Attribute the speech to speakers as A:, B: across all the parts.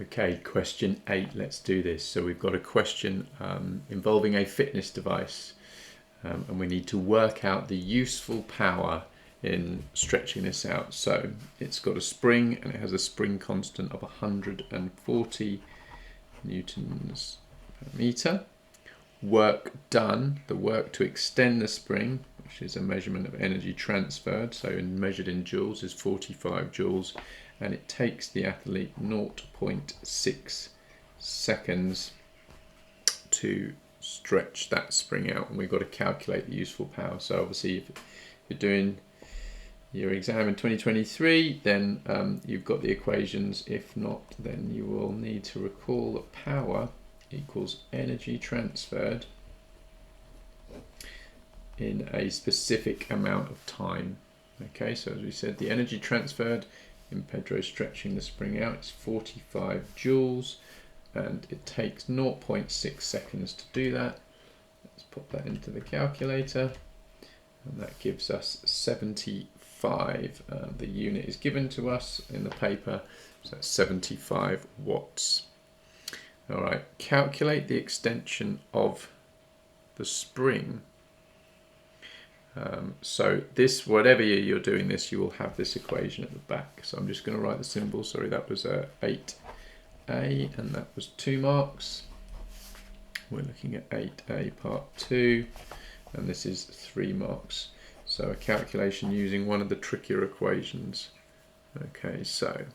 A: Okay, question 8, let's do this. So we've got a question involving a fitness device, and we need to work out the useful power in stretching this out. So it's got a spring and it has a spring constant of 140 newtons per meter. Work done, the work to extend the spring, which is a measurement of energy transferred, so measured in joules, is 45 joules, and it takes the athlete 0.6 seconds to stretch that spring out, and we've got to calculate the useful power. So obviously if you're doing your exam in 2023, then you've got the equations. If not, then you will need to recall that power equals energy transferred in a specific amount of time. Okay, so as we said, the energy transferred in Pedro stretching the spring out is 45 joules, and it takes 0.6 seconds to do that. Let's put that into the calculator, and that gives us 75. The unit is given to us in the paper, so that's 75 watts. All right, calculate the extension of the spring. So this, whatever year you're doing this, you will have this equation at the back. So I'm just going to write the symbol. Sorry, that was 8A, and that was 2 marks. We're looking at 8A part 2, and this is 3 marks. So a calculation using one of the trickier equations. Okay, so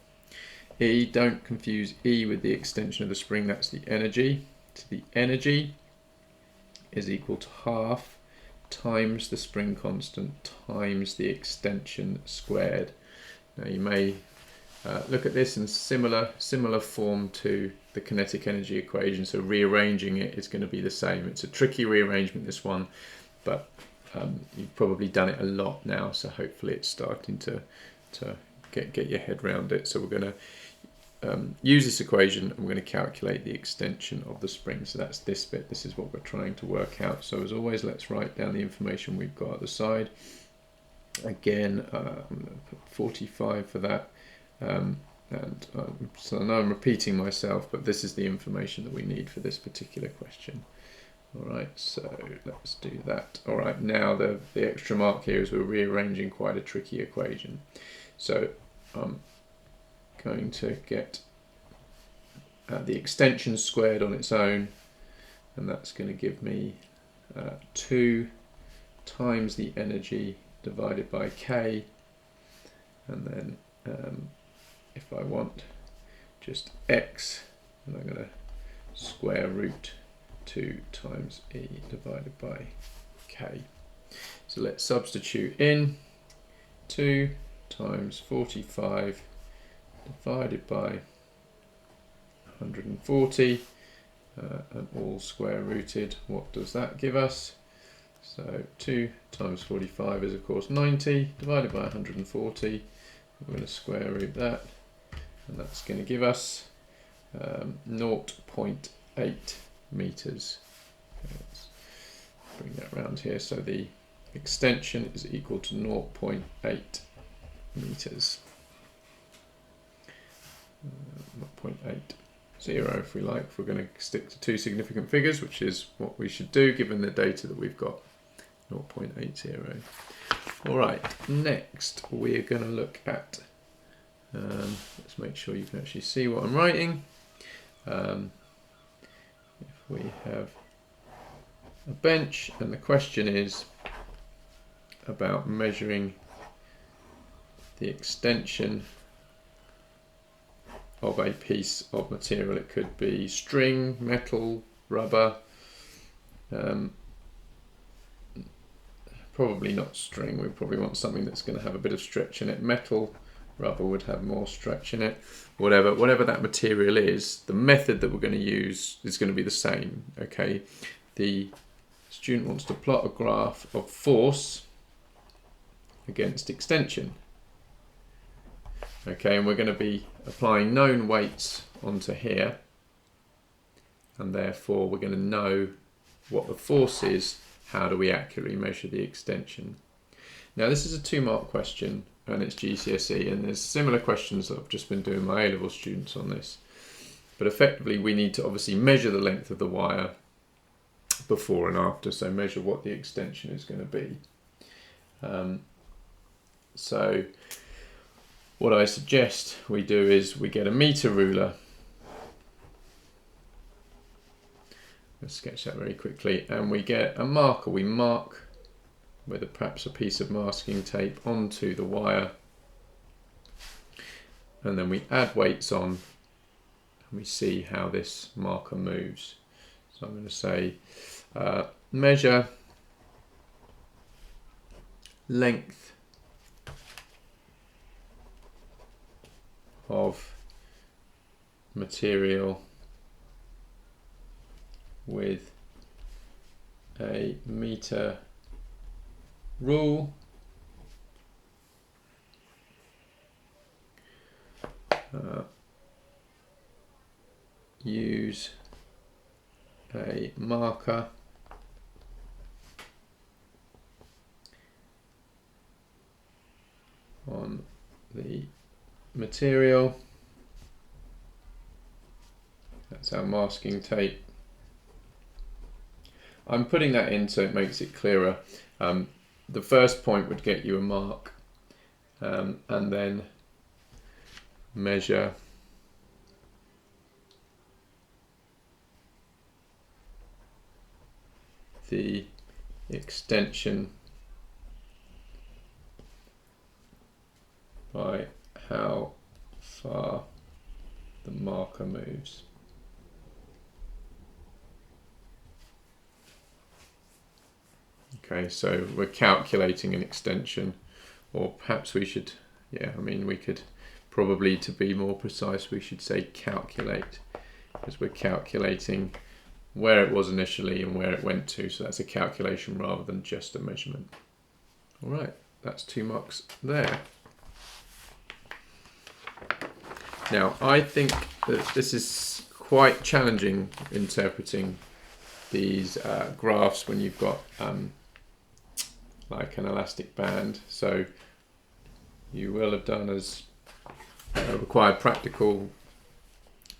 A: E, don't confuse E with the extension of the spring, that's the energy. So the energy is equal to half times the spring constant times the extension squared. Now you may look at this in similar form to the kinetic energy equation, so rearranging it is going to be the same. It's a tricky rearrangement, this one, but you've probably done it a lot now, so hopefully it's starting to get your head around it. So we're going to use this equation, and we're going to calculate the extension of the spring. So that's this bit. This is what we're trying to work out. So as always, let's write down the information we've got at the side. Again, I'm going to put 45 for that. So I know I'm repeating myself, but this is the information that we need for this particular question. All right, so let's do that. All right, now the extra mark here is we're rearranging quite a tricky equation. So I'm going to get the extension squared on its own, and that's going to give me 2 times the energy divided by K, and then if I want just X, and I'm going to square root 2 times E divided by K. So let's substitute in 2 times 45 divided by 140, and all square rooted. What does that give us? So 2 times 45 is of course 90, divided by 140. We're going to square root that, and that's going to give us 0.8 meters. Okay, let's bring that round here. So the extension is equal to 0.8 meters. 0.80 if we like, if we're going to stick to 2 significant figures, which is what we should do given the data that we've got. 0.80. All right, next we're going to look at, let's make sure you can actually see what I'm writing. If we have a bench, and the question is about measuring the extension of a piece of material. It could be string, metal, rubber, probably not string. We probably want something that's going to have a bit of stretch in it. Metal, rubber would have more stretch in it. Whatever that material is, the method that we're going to use is going to be the same. Okay, the student wants to plot a graph of force against extension. Okay, and we're going to be applying known weights onto here, and therefore we're going to know what the force is. How do we accurately measure the extension? Now this is a 2-mark question, and it's GCSE, and there's similar questions that I've just been doing my A-level students on this. But effectively we need to obviously measure the length of the wire before and after, so measure what the extension is going to be. So what I suggest we do is we get a meter ruler. Let's sketch that very quickly, and we get a marker. We mark with perhaps a piece of masking tape onto the wire, and then we add weights on and we see how this marker moves. So I'm going to say measure length of material with a meter rule. Use a marker on the material. That's our masking tape. I'm putting that in so it makes it clearer. The first point would get you a mark, and then measure the extension by how far the marker moves. Okay, so we're calculating an extension, or perhaps we should, we could probably, to be more precise, we should say calculate, because we're calculating where it was initially and where it went to, so that's a calculation rather than just a measurement. All right, that's 2 marks there. Now, I think that this is quite challenging interpreting these graphs when you've got like an elastic band. So you will have done as required practical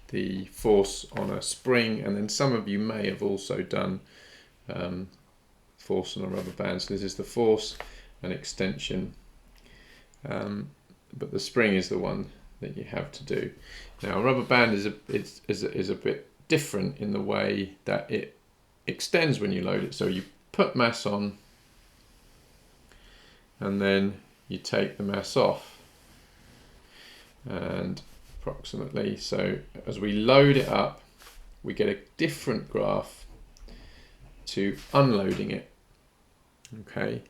A: the force on a spring, and then some of you may have also done force on a rubber band. So this is the force and extension, but the spring is the one that you have to do. Now, a rubber band is a bit different in the way that it extends when you load it. So you put mass on, and then you take the mass off, and approximately, so as we load it up, we get a different graph to unloading it. Okay,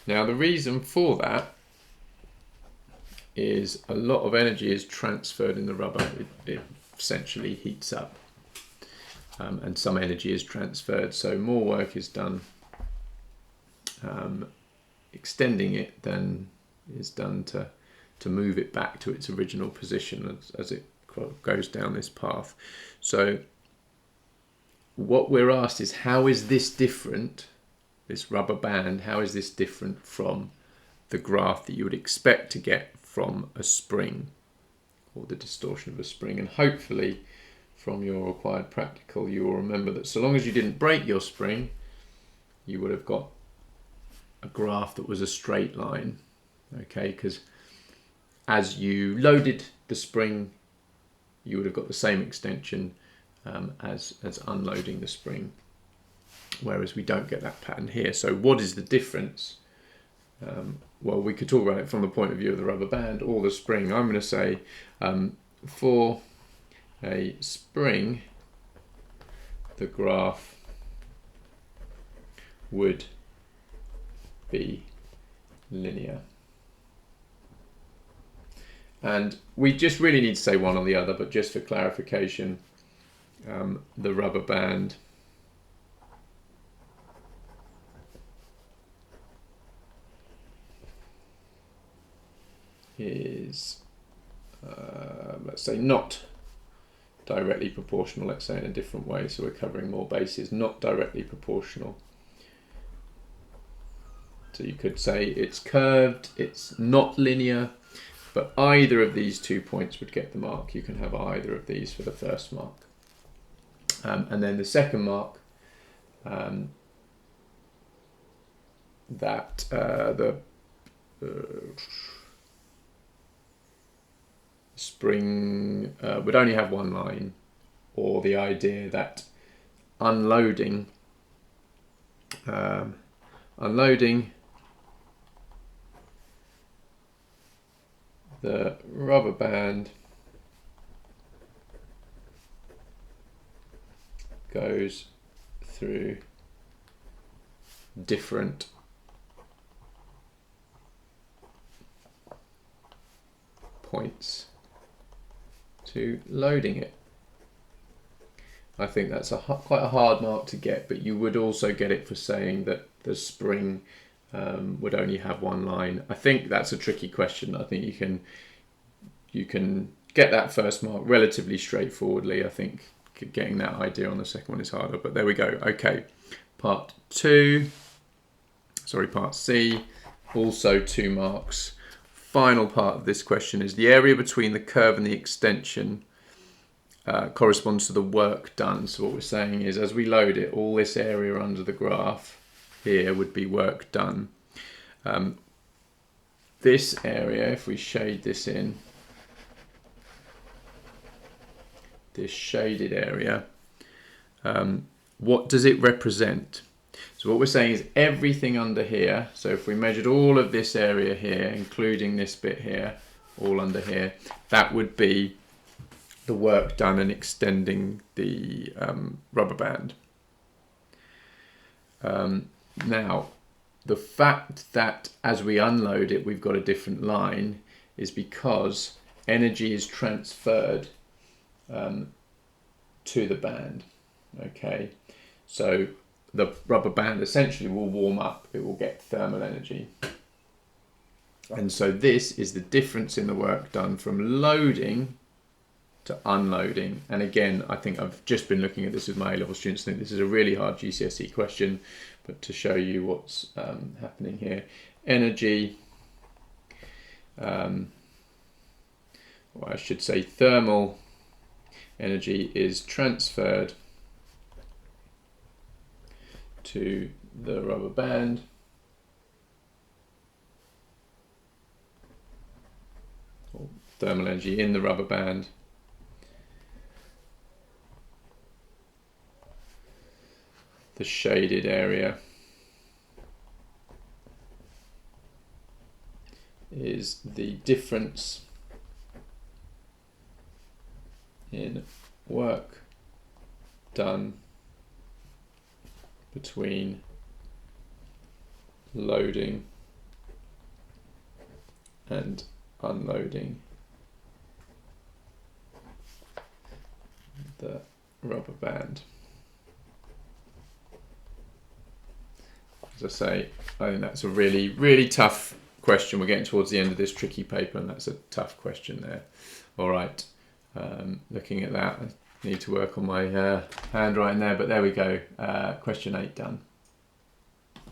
A: now the reason for that is a lot of energy is transferred in the rubber. It essentially heats up, and some energy is transferred, so more work is done extending it than is done to move it back to its original position as it goes down this path. So what we're asked is, how is this different, this rubber band, how is this different from the graph that you would expect to get from a spring, or the distortion of a spring? And hopefully from your required practical you will remember that so long as you didn't break your spring, you would have got a graph that was a straight line. Okay, because as you loaded the spring, you would have got the same extension as unloading the spring, whereas we don't get that pattern here. So what is the difference? Well, we could talk about it from the point of view of the rubber band or the spring. I'm going to say for a spring, the graph would be linear. And we just really need to say one or the other, but just for clarification, the rubber band is, let's say, not directly proportional, let's say in a different way, so we're covering more bases, not directly proportional. So you could say it's curved, it's not linear, but either of these 2 points would get the mark. You can have either of these for the first mark. And then the second mark, that the spring would only have one line, or the idea that unloading the rubber band goes through different points to loading it. I think that's quite a hard mark to get, but you would also get it for saying that the spring would only have one line. I think that's a tricky question. I think you can get that first mark relatively straightforwardly. I think getting that idea on the second one is harder, but there we go. Okay, part C, also 2 marks. Final part of this question is the area between the curve and the extension corresponds to the work done. So what we're saying is, as we load it, all this area under the graph here would be work done. This area, if we shade this in, this shaded area, what does it represent? So what we're saying is everything under here, so if we measured all of this area here, including this bit here, all under here, that would be the work done in extending the rubber band. Now, the fact that as we unload it, we've got a different line is because energy is transferred to the band. Okay, so the rubber band essentially will warm up, it will get thermal energy. And so this is the difference in the work done from loading to unloading. And again, I think I've just been looking at this with my A-level students. I think this is a really hard GCSE question, but to show you what's happening here. Energy, or I should say thermal energy is transferred to the rubber band or thermal energy in the rubber band the shaded area is the difference in work done between loading and unloading the rubber band. As I say, I think that's a really, really tough question. We're getting towards the end of this tricky paper, and that's a tough question there. All right, looking at that, I need to work on my handwriting there, but there we go. Question 8 done.